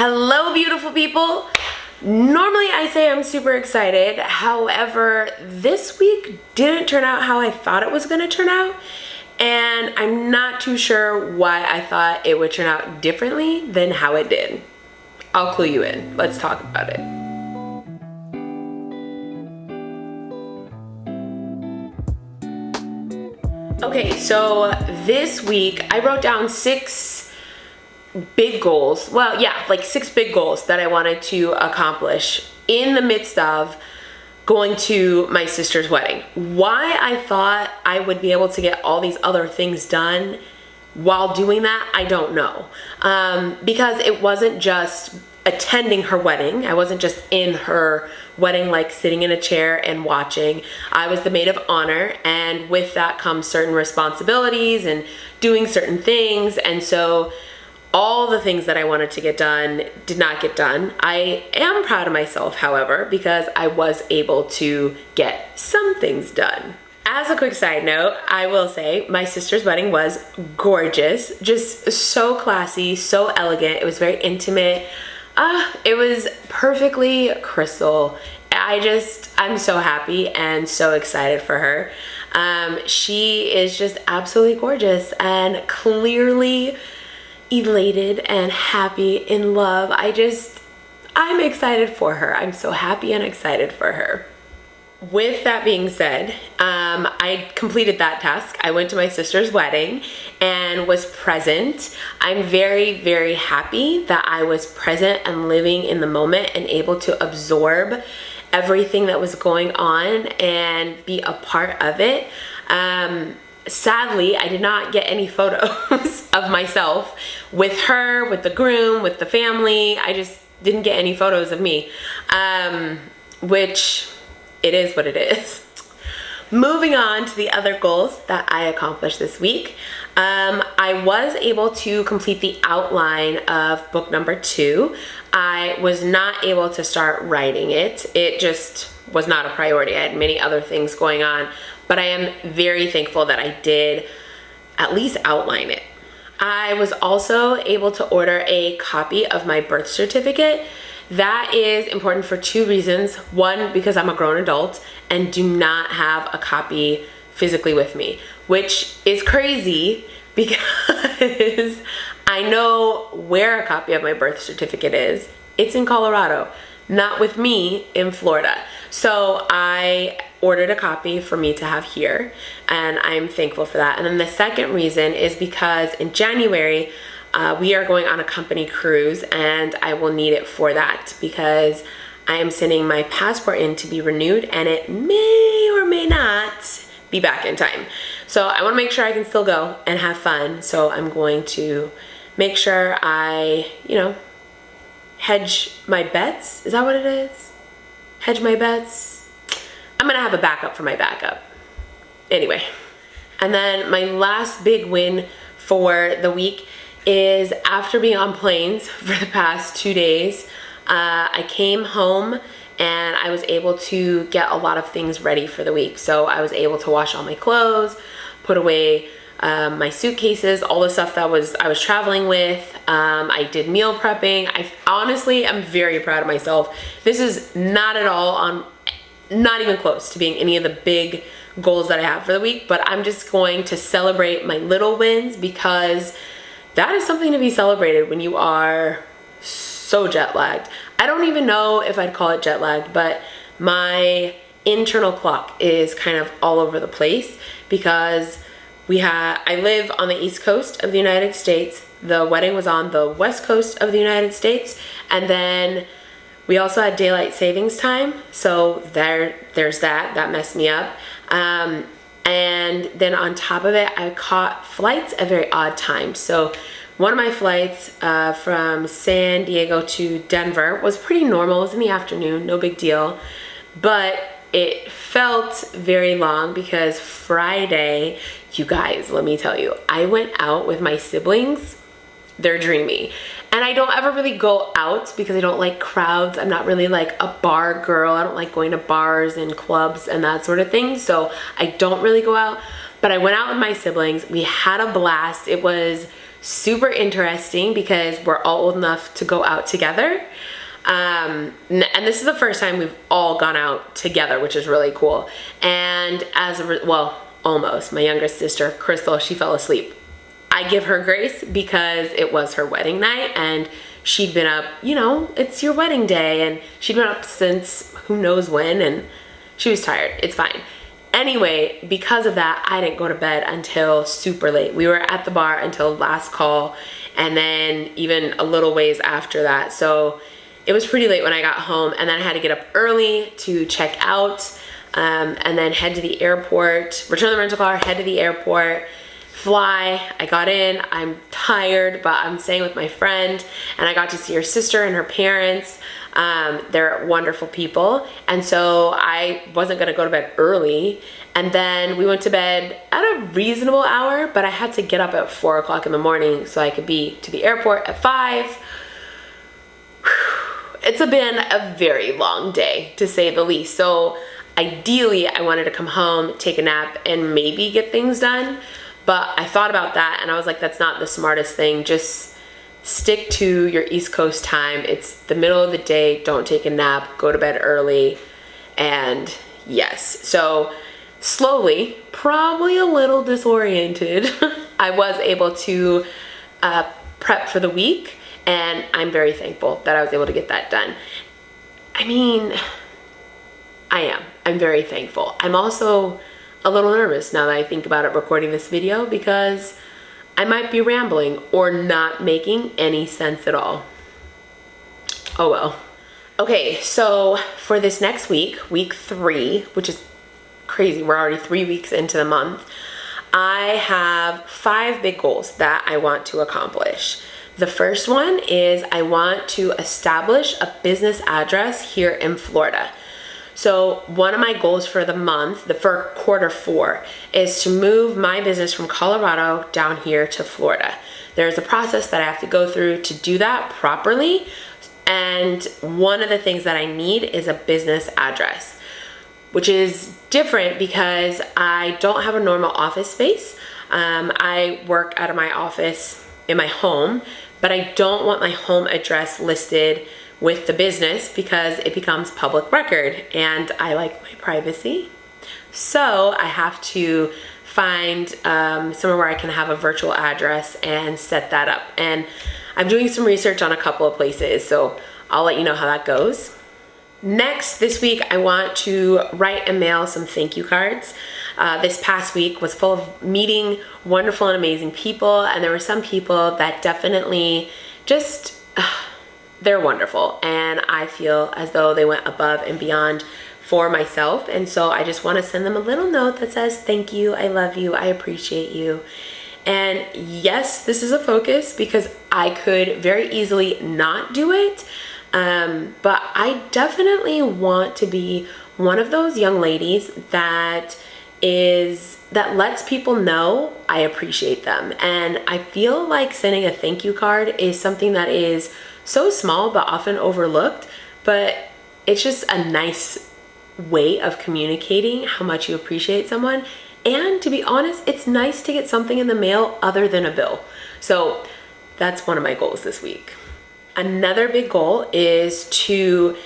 Hello, beautiful people. Normally I say I'm super excited. However, this week didn't turn out how I thought it was gonna turn out. And I'm not too sure why I thought it would turn out differently than how it did. I'll clue you in. Let's talk about it. Okay, so this week I wrote down 6 big goals. Well, yeah, like 6 big goals that I wanted to accomplish in the midst of going to my sister's wedding. Why I thought I would be able to get all these other things done while doing that, I don't know. Because it wasn't just attending her wedding. I wasn't just in her wedding, like sitting in a chair and watching. I was the maid of honor, and with that comes certain responsibilities and doing certain things. And so all the things that I wanted to get done did not get done. I am proud of myself, however, because I was able to get some things done. As a quick side note, I will say my sister's wedding was gorgeous, just so classy, so elegant. It was very intimate. It was perfectly crystal. I'm so happy and so excited for her. She is just absolutely gorgeous and clearly elated and happy, in love. I'm excited for her. I'm so happy and excited for her. With that being said, I completed that task. I went to my sister's wedding and was present. I'm very, very happy that I was present and living in the moment and able to absorb everything that was going on and be a part of it. Sadly, I did not get any photos of myself with her, with the groom, with the family. I just didn't get any photos of me, which it is what it is. Moving on to the other goals that I accomplished this week. I was able to complete the outline of book number 2. I was not able to start writing it. It just was not a priority. I had many other things going on, but I am very thankful that I did at least outline it. I was also able to order a copy of my birth certificate. That is important for 2 reasons. One, because I'm a grown adult and do not have a copy physically with me, which is crazy because I know where a copy of my birth certificate is. It's in Colorado, not with me in Florida. So I ordered a copy for me to have here, and I'm thankful for that. And then the second reason is because in January, we are going on a company cruise, and I will need it for that because I am sending my passport in to be renewed, and it may or may not be back in time. So I want to make sure I can still go and have fun. So I'm going to make sure I, hedge my bets. Is that what it is? Hedge my bets. I'm gonna have a backup for my backup. Anyway, and then my last big win for the week is after being on planes for the past 2 days, I came home and I was able to get a lot of things ready for the week. So I was able to wash all my clothes, put away my suitcases, all the stuff that I was traveling with. I did meal prepping. I honestly am very proud of myself. This is not at all not even close to being any of the big goals that I have for the week, but I'm just going to celebrate my little wins because that is something to be celebrated when you are so jet lagged. I don't even know if I'd call it jet lagged, but my internal clock is kind of all over the place because I live on the East Coast of the United States. The wedding was on the West Coast of the United States, and then we also had daylight savings time, so there's that messed me up. And then on top of it, I caught flights at very odd times. So one of my flights from San Diego to Denver was pretty normal. It was in the afternoon, no big deal. But it felt very long because Friday, you guys, let me tell you, I went out with my siblings. They're dreamy. And I don't ever really go out because I don't like crowds. I'm not really like a bar girl. I don't like going to bars and clubs and that sort of thing. So I don't really go out. But I went out with my siblings. We had a blast. It was super interesting because we're all old enough to go out together. And this is the first time we've all gone out together, which is really cool. And almost. My younger sister, Crystal, she fell asleep. I give her grace because it was her wedding night and she'd been up, it's your wedding day, and she'd been up since who knows when, and she was tired. It's fine. Anyway, because of that, I didn't go to bed until super late. We were at the bar until last call, and then even a little ways after that. So it was pretty late when I got home, and then I had to get up early to check out, and then head to the airport, return the rental car, head to the airport, fly. I got in, I'm tired, but I'm staying with my friend, and I got to see her sister and her parents. They're wonderful people, and so I wasn't gonna go to bed early, and then we went to bed at a reasonable hour, but I had to get up at 4 o'clock in the morning so I could be to the airport at 5. It's been a very long day, to say the least. So ideally, I wanted to come home, take a nap, and maybe get things done. But I thought about that, and I was like, that's not the smartest thing. Just stick to your East Coast time. It's the middle of the day. Don't take a nap. Go to bed early. And yes, so slowly, probably a little disoriented, I was able to prep for the week. And I'm very thankful that I was able to get that done. I mean, I'm very thankful. I'm also a little nervous now that I think about it recording this video, because I might be rambling or not making any sense at all. Oh well. Okay, so for this next week, week 3, which is crazy, we're already 3 weeks into the month, I have 5 big goals that I want to accomplish. The first one is I want to establish a business address here in Florida. So one of my goals for the month, for quarter 4, is to move my business from Colorado down here to Florida. There's a process that I have to go through to do that properly. And one of the things that I need is a business address, which is different because I don't have a normal office space. I work out of my office in my home, but I don't want my home address listed with the business because it becomes public record and I like my privacy. So I have to find somewhere where I can have a virtual address and set that up. And I'm doing some research on a couple of places, so I'll let you know how that goes. Next, this week, I want to write and mail some thank you cards. This past week was full of meeting wonderful and amazing people, and there were some people that definitely just, they're wonderful, and I feel as though they went above and beyond for myself, and so I just want to send them a little note that says, thank you, I love you, I appreciate you. And yes, this is a focus because I could very easily not do it, but I definitely want to be one of those young ladies that lets people know I appreciate them. And I feel like sending a thank you card is something that is so small but often overlooked, but it's just a nice way of communicating how much you appreciate someone. And to be honest, it's nice to get something in the mail other than a bill. So that's one of my goals this week. Another big goal is to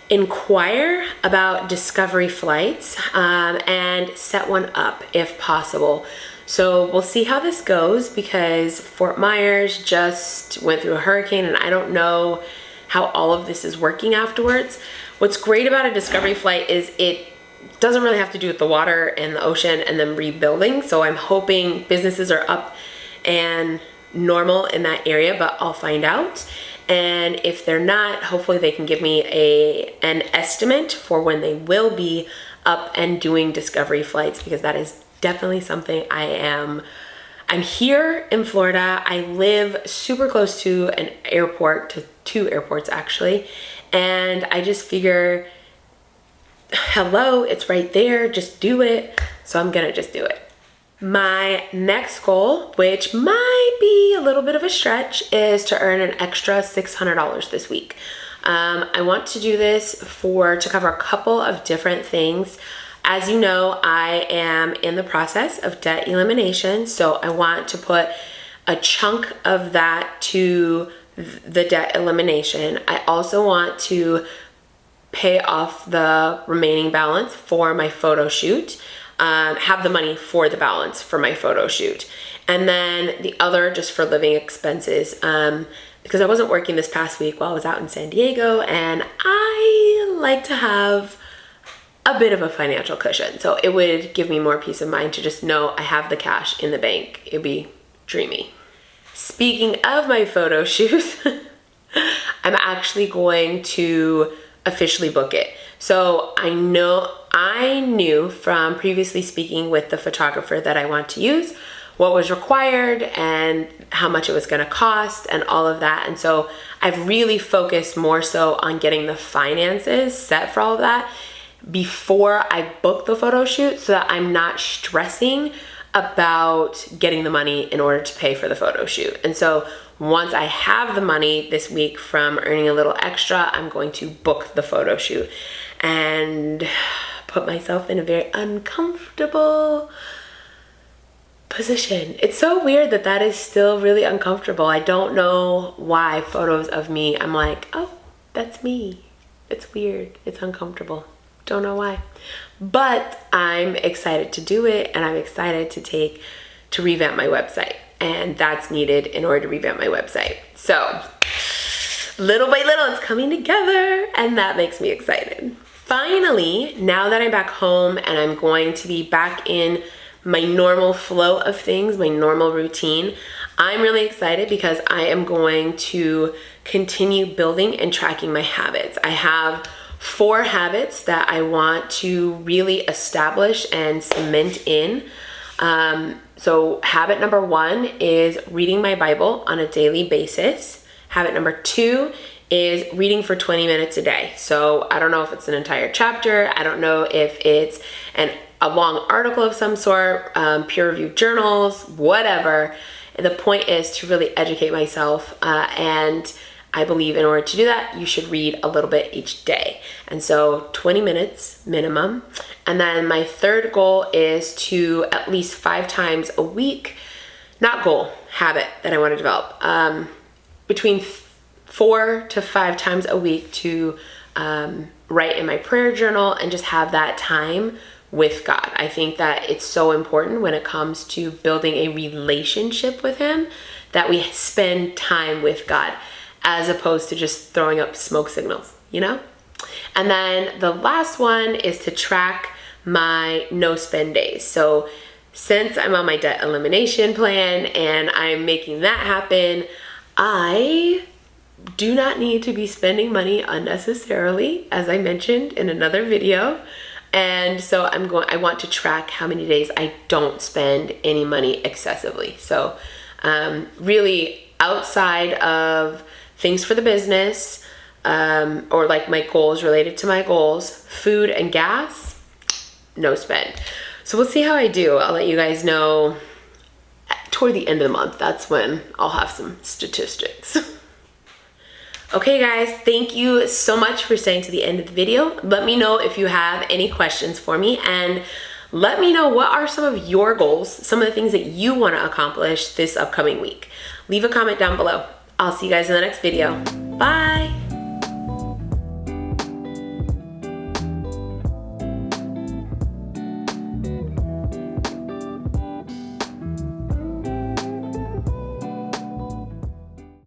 inquire about discovery flights and set one up if possible. So we'll see how this goes because Fort Myers just went through a hurricane and I don't know how all of this is working afterwards. What's great about a discovery flight is it doesn't really have to do with the water and the ocean and then rebuilding. So I'm hoping businesses are up and normal in that area, but I'll find out. And if they're not, hopefully they can give me an estimate for when they will be up and doing discovery flights, because that is definitely something I'm here in Florida. I live super close to an airport, to 2 airports actually. And I just figure, hello, it's right there, just do it. So I'm gonna just do it. My next goal, which might be a little bit of a stretch, is to earn an extra $600 this week. I want to do this to cover a couple of different things. As you know, I am in the process of debt elimination, so I want to put a chunk of that to the debt elimination. I also want to pay off the remaining balance for my photo shoot, have the money for the balance for my photo shoot. And then the other just for living expenses, because I wasn't working this past week while I was out in San Diego, and I like to have a bit of a financial cushion. So it would give me more peace of mind to just know I have the cash in the bank. It'd be dreamy. Speaking of my photo shoot, I'm actually going to officially book it. So I knew from previously speaking with the photographer that I want to use what was required and how much it was going to cost and all of that. And so I've really focused more so on getting the finances set for all of that before I book the photo shoot, so that I'm not stressing about getting the money in order to pay for the photo shoot. And so once I have the money this week from earning a little extra, I'm going to book the photo shoot and put myself in a very uncomfortable position. It's so weird that that is still really uncomfortable. I don't know why photos of me, I'm like, oh, that's me. It's weird. It's uncomfortable. Don't know why. But I'm excited to do it, and I'm excited to revamp my website. And that's needed in order to revamp my website. So little by little, it's coming together, and that makes me excited. Finally, now that I'm back home and I'm going to be back in my normal flow of things, my normal routine, I'm really excited because I am going to continue building and tracking my habits. I have 4 habits that I want to really establish and cement in. So habit number 1 is reading my Bible on a daily basis. Habit number 2 is reading for 20 minutes a day. So I don't know if it's an entire chapter. I don't know if it's a long article of some sort, peer-reviewed journals, whatever. The point is to really educate myself, and I believe in order to do that, you should read a little bit each day. And so 20 minutes minimum. And then my third goal is to at least 5 times a week, habit that I want to develop, between 4 to 5 times a week to write in my prayer journal and just have that time with God. I think that it's so important when it comes to building a relationship with Him that we spend time with God, as opposed to just throwing up smoke signals, you know? And then the last one is to track my no spend days. So since I'm on my debt elimination plan and I'm making that happen, I do not need to be spending money unnecessarily, as I mentioned in another video. And so I want to track how many days I don't spend any money excessively. So really outside of things for the business, or like my goals related to my goals, food and gas, no spend. So we'll see how I do. I'll let you guys know toward the end of the month. That's when I'll have some statistics. Okay guys, thank you so much for staying to the end of the video. Let me know if you have any questions for me, and let me know what are some of your goals, some of the things that you want to accomplish this upcoming week. Leave a comment down below. I'll see you guys in the next video. Bye.